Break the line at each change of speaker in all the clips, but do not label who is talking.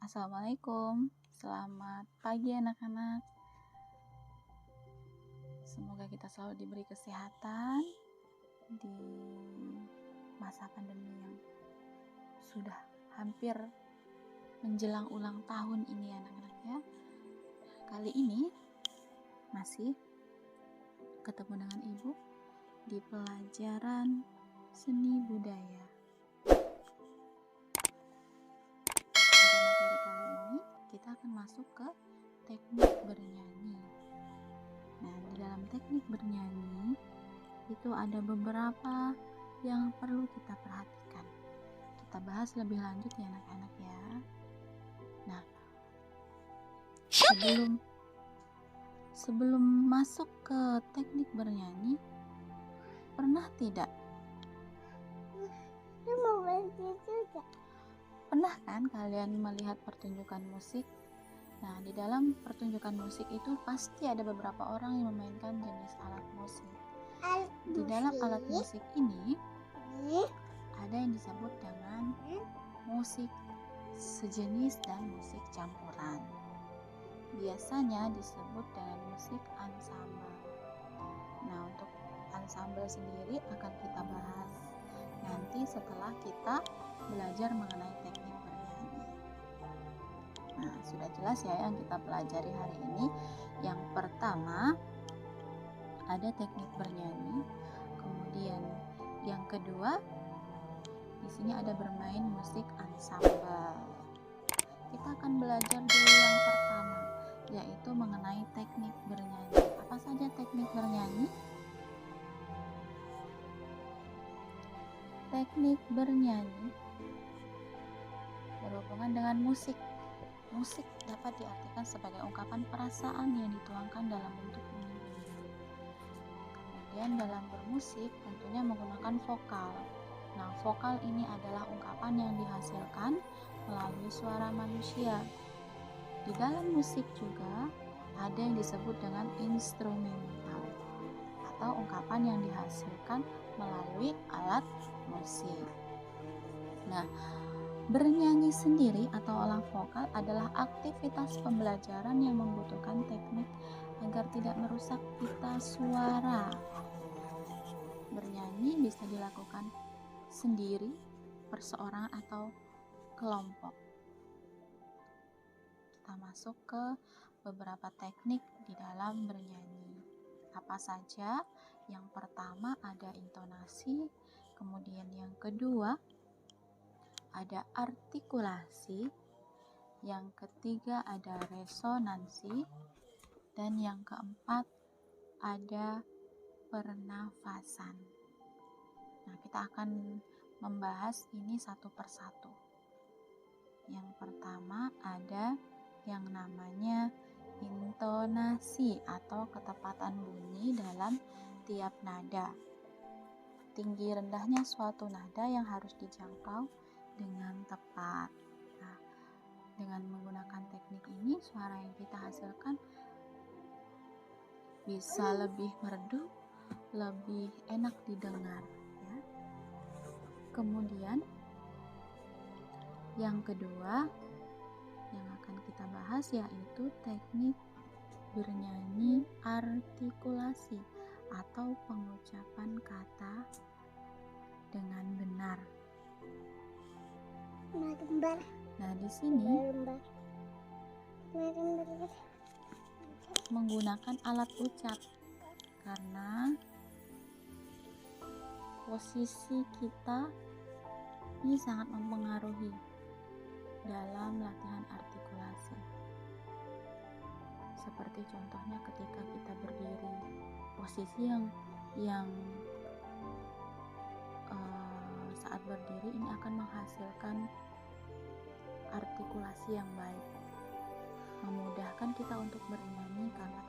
Assalamualaikum, selamat pagi anak-anak. Semoga kita selalu diberi kesehatan di masa pandemi yang sudah hampir menjelang ulang tahun ini anak-anak ya. Kali ini masih ketemu dengan Ibu di pelajaran seni budaya. Pada materi kali ini kita akan masuk ke teknik bernyanyi. Nah, di dalam teknik bernyanyi itu ada beberapa yang perlu kita perhatikan. Kita bahas lebih lanjut ya anak-anak ya. Nah, sebelum masuk ke teknik bernyanyi, pernah tidak? Pernah kan kalian melihat pertunjukan musik? Nah, di dalam pertunjukan musik itu pasti ada beberapa orang yang memainkan jenis alat musik. Di dalam alat musik ini ada yang disebut dengan musik sejenis dan musik campuran. Biasanya disebut dengan musik ansambel. Nah, untuk ansambel sendiri akan kita bahas nanti setelah kita belajar mengenai teknik bernyanyi. Nah, sudah jelas ya yang kita pelajari hari ini. Yang pertama ada teknik bernyanyi, kemudian yang kedua di sini ada bermain musik ansambel. Kita akan belajar dulu yang pertama, yaitu mengenai teknik bernyanyi. Apa saja teknik bernyanyi? Teknik bernyanyi berhubungan dengan musik. Musik dapat diartikan sebagai ungkapan perasaan yang dituangkan dalam bentuk bunyi. Kemudian dalam bermusik tentunya menggunakan vokal. Nah, vokal ini adalah ungkapan yang dihasilkan melalui suara manusia. Di dalam musik juga ada yang disebut dengan instrumental atau ungkapan yang dihasilkan melalui alat musik. Nah, bernyanyi sendiri atau olah vokal adalah aktivitas pembelajaran yang membutuhkan teknik agar tidak merusak pita suara. Bernyanyi bisa dilakukan sendiri, perseorangan atau kelompok. Kita masuk ke beberapa teknik di dalam bernyanyi. Apa saja? Yang pertama ada intonasi, kemudian yang kedua ada artikulasi, yang ketiga ada resonansi, dan yang keempat ada pernafasan. Nah, kita akan membahas ini satu persatu. Yang pertama ada yang namanya intonasi atau ketepatan bunyi dalam tiap nada. Tinggi rendahnya suatu nada yang harus dijangkau dengan tepat. Nah, dengan menggunakan teknik ini suara yang kita hasilkan bisa lebih merdu, lebih enak didengar ya. Kemudian yang kedua yang akan kita bahas yaitu teknik bernyanyi artikulasi atau pengucapan kata dengan benar. Nah, di sini menggunakan alat ucap karena posisi kita ini sangat mempengaruhi dalam latihan artikulasi. Seperti contohnya ketika kita berdiri, posisi yang saat berdiri ini akan menghasilkan artikulasi yang baik, memudahkan kita untuk bernyanyi karena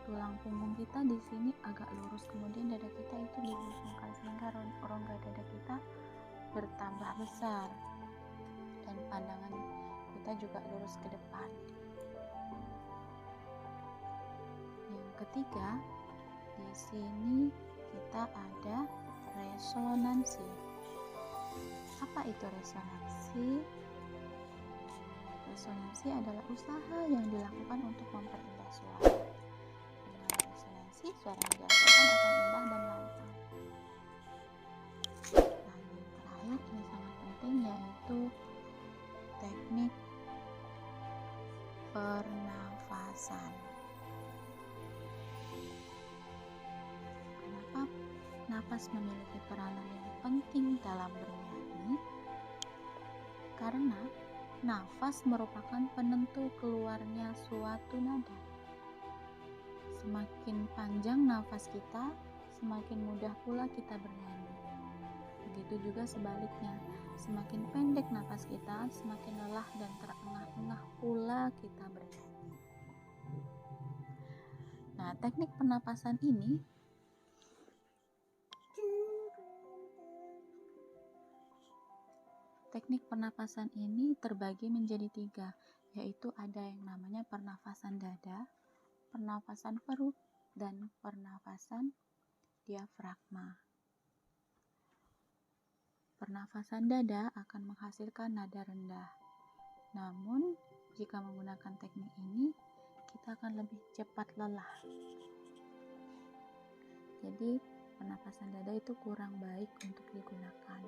tulang punggung kita di sini agak lurus, kemudian dada kita itu dibusungkan sehingga rongga dada kita bertambah besar dan pandangan kita juga lurus ke depan. Yang ketiga, di sini kita ada resonansi. Apa itu resonansi? Resonansi adalah usaha yang dilakukan untuk memperindah suara. Dengan resonansi, suara yang dihasilkan akan indah dan lantang. Nah, yang terakhir ini sangat penting, yaitu teknik pernafasan. Kenapa napas memiliki peranan yang penting dalam bernyanyi? Karena nafas merupakan penentu keluarnya suatu nada. Semakin panjang nafas kita, semakin mudah pula kita bernyanyi. Begitu juga sebaliknya, semakin pendek nafas kita, semakin lelah dan terengah-engah pula kita bernyanyi. Nah, teknik pernapasan ini terbagi menjadi 3, yaitu ada yang namanya pernafasan dada, pernafasan perut, dan pernafasan diafragma. Pernafasan dada akan menghasilkan nada rendah. Namun, jika menggunakan teknik ini, kita akan lebih cepat lelah. Jadi, pernafasan dada itu kurang baik untuk digunakan.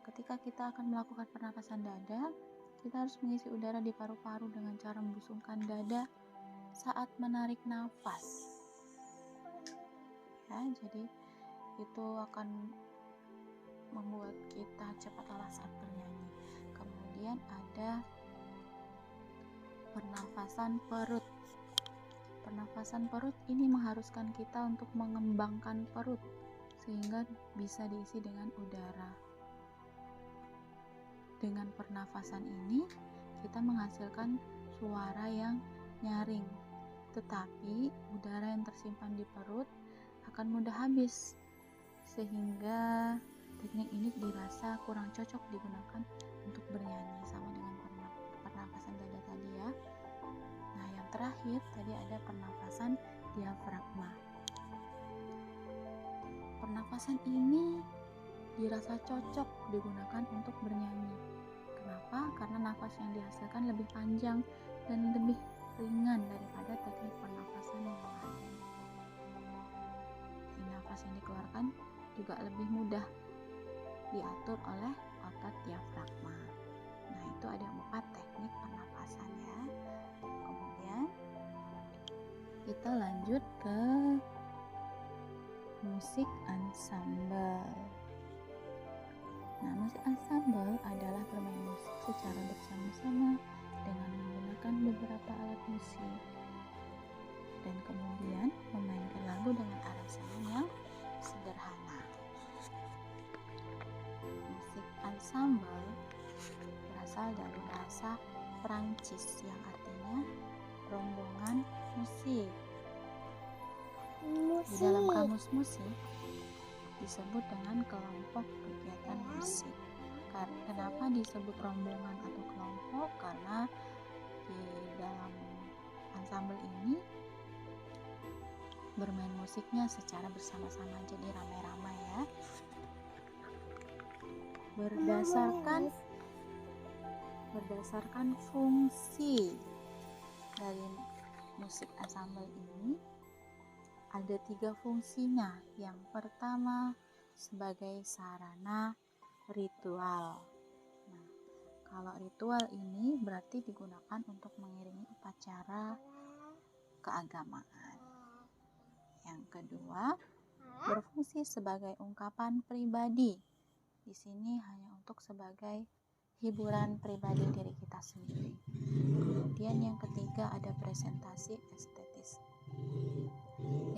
Ketika kita akan melakukan pernapasan dada, kita harus mengisi udara di paru-paru dengan cara membusungkan dada saat menarik nafas. Ya, jadi itu akan membuat kita cepat lelah saat bernyanyi. Kemudian ada pernafasan perut. Pernafasan perut ini mengharuskan kita untuk mengembangkan perut sehingga bisa diisi dengan udara. Dengan pernafasan ini, kita menghasilkan suara yang nyaring, tetapi udara yang tersimpan di perut akan mudah habis, sehingga teknik ini dirasa kurang cocok digunakan untuk bernyanyi, sama dengan pernafasan dada tadi ya. Nah, yang terakhir tadi ada pernafasan diafragma. Pernafasan ini dirasa cocok digunakan untuk bernyanyi. Kenapa? Karena nafas yang dihasilkan lebih panjang dan lebih ringan daripada teknik pernafasan yang lain. Dan nafas yang dikeluarkan juga lebih mudah diatur oleh otot diafragma. Nah, itu ada 4 teknik pernafasan ya. Kemudian kita lanjut ke musik ensemble. Nah, musik ensemble adalah bermain musik secara bersama-sama dengan menggunakan beberapa alat musik dan kemudian memainkan lagu dengan aransemen yang sederhana. Musik ensemble berasal dari bahasa Prancis yang artinya rombongan musik. Di dalam kamus musik disebut dengan kelompok kegiatan musik. Kenapa disebut rombongan atau kelompok? Karena di dalam ensemble ini bermain musiknya secara bersama-sama, jadi ramai-ramai ya. Berdasarkan fungsi dari musik ensemble ini, ada 3 fungsinya. Yang pertama, sebagai sarana ritual. Nah, kalau ritual ini berarti digunakan untuk mengiringi upacara keagamaan. Yang kedua, berfungsi sebagai ungkapan pribadi. Di sini hanya untuk sebagai hiburan pribadi diri kita sendiri. Kemudian yang ketiga, ada presentasi estetis,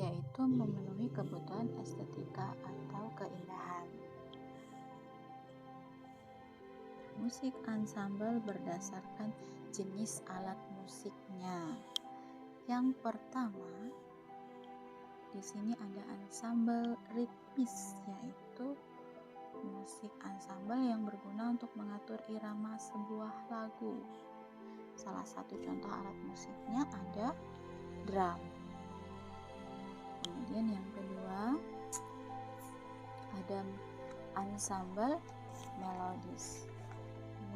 yaitu memenuhi kebutuhan estetika atau keindahan. Musik ensemble berdasarkan jenis alat musiknya. Yang pertama, di sini ada ensemble ritmis, yaitu musik ensemble yang berguna untuk mengatur irama sebuah lagu. Salah satu contoh alat musiknya ada drum. Kemudian yang kedua, ada ensemble melodis.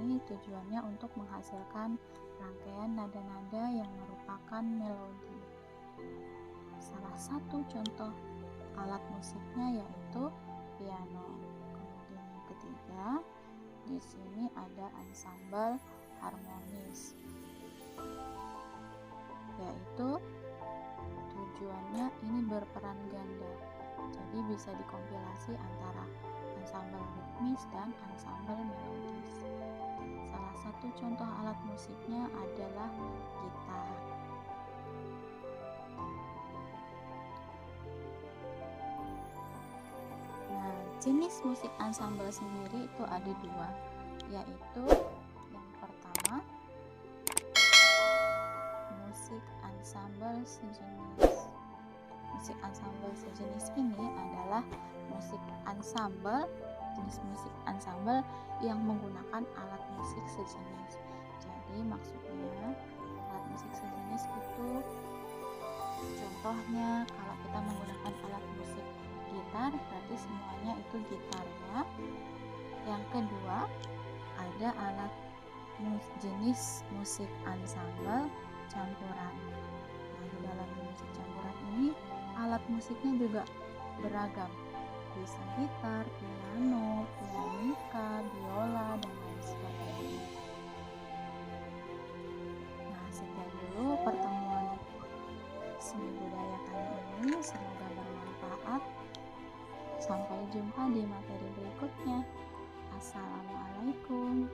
ini tujuannya untuk menghasilkan rangkaian nada-nada yang merupakan melodi. Salah satu contoh alat musiknya yaitu piano. Kemudian yang ketiga, di sini ada ansambel harmonis, yaitu tujuannya ini berperan ganda. Jadi bisa dikompilasi antara ansambel ritmis dan ansambel melodis. Salah satu contoh alat musiknya adalah gitar. Nah, jenis musik ansambel sendiri itu ada dua, yaitu yang pertama musik ansambel sejenis. Musik ansambel sejenis ini adalah musik ansambel, jenis musik ansambel yang menggunakan alat musik sejenis. Jadi maksudnya alat musik sejenis itu contohnya kalau kita menggunakan alat musik gitar, berarti semuanya itu gitar ya. Yang kedua, ada alat jenis musik ansambel campuran. Nah, di dalam musik campuran ini alat musiknya juga beragam, bisa gitar, piano, pianika, biola, dan lain sebagainya. Nah, sekian dulu pertemuan seni budaya kali ini, semoga bermanfaat. Sampai jumpa di materi berikutnya. Assalamualaikum.